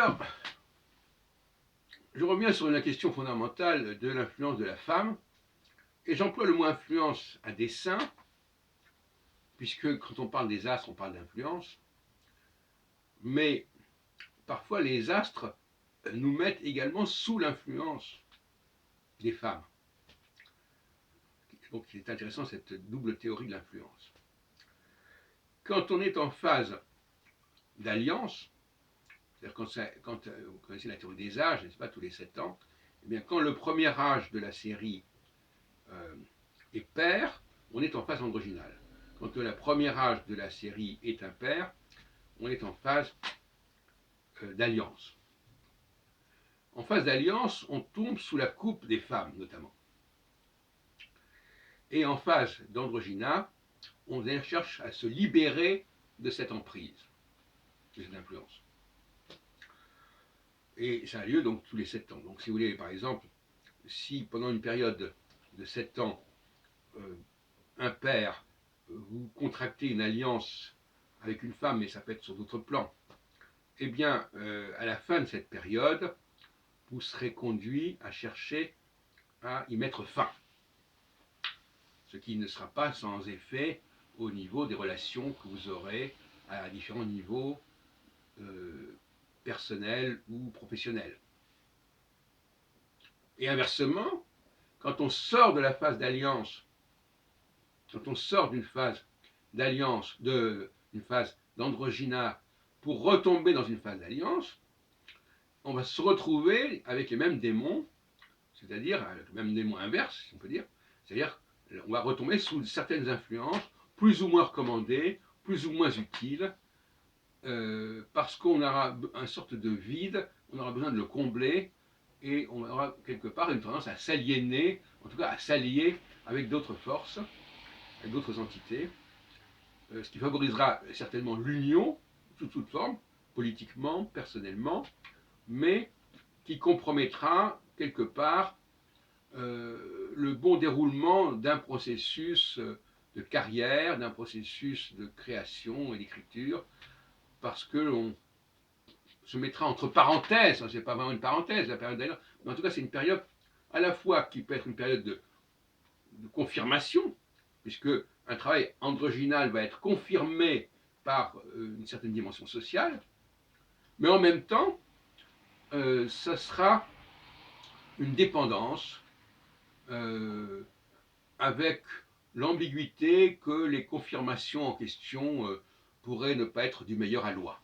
Alors, je reviens sur la question fondamentale de l'influence de la femme, et j'emploie le mot influence à dessein, puisque quand on parle des astres, on parle d'influence, mais parfois les astres nous mettent également sous l'influence des femmes. Donc il est intéressant cette double théorie de l'influence. Quand on est en phase d'alliance, c'est-à-dire quand vous connaissez la théorie des âges, n'est-ce pas, tous les 7 ans, eh bien quand le premier âge de la série est pair, on est en phase androgynale. Quand le premier âge de la série est impair, on est en phase d'alliance. En phase d'alliance, on tombe sous la coupe des femmes, notamment. Et en phase d'androgyna, on cherche à se libérer de cette emprise, de cette influence. Et ça a lieu donc tous les 7 ans. Donc si vous voulez, par exemple, si pendant une période de 7 ans, impair, vous contractez une alliance avec une femme, mais ça peut être sur d'autres plans, eh bien, à la fin de cette période, vous serez conduit à chercher à y mettre fin. Ce qui ne sera pas sans effet au niveau des relations que vous aurez à différents niveaux personnels ou professionnels. Et inversement, quand on sort de la phase d'alliance, quand on sort d'une phase d'alliance, d'une phase d'androgyna, pour retomber dans une phase d'alliance, on va se retrouver avec les mêmes démons, c'est-à-dire avec le même démon inverse, si on peut dire, c'est-à-dire on va retomber sous certaines influences, plus ou moins recommandées, plus ou moins utiles, parce qu'on aura une sorte de vide, on aura besoin de le combler, et on aura quelque part une tendance à s'aliéner, en tout cas à s'allier avec d'autres forces, avec d'autres entités, ce qui favorisera certainement l'union, sous toute forme, politiquement, personnellement, mais qui compromettra quelque part le bon déroulement d'un processus de carrière, d'un processus de création et d'écriture, parce que l'on se mettra entre parenthèses, c'est pas vraiment une parenthèse la période d'alliance, mais en tout cas c'est une période à la fois qui peut être une période de confirmation, puisque un travail androgynal va être confirmé par une certaine dimension sociale, mais en même temps, ça sera une dépendance avec l'ambiguïté que les confirmations en question pourraient ne pas être du meilleur aloi.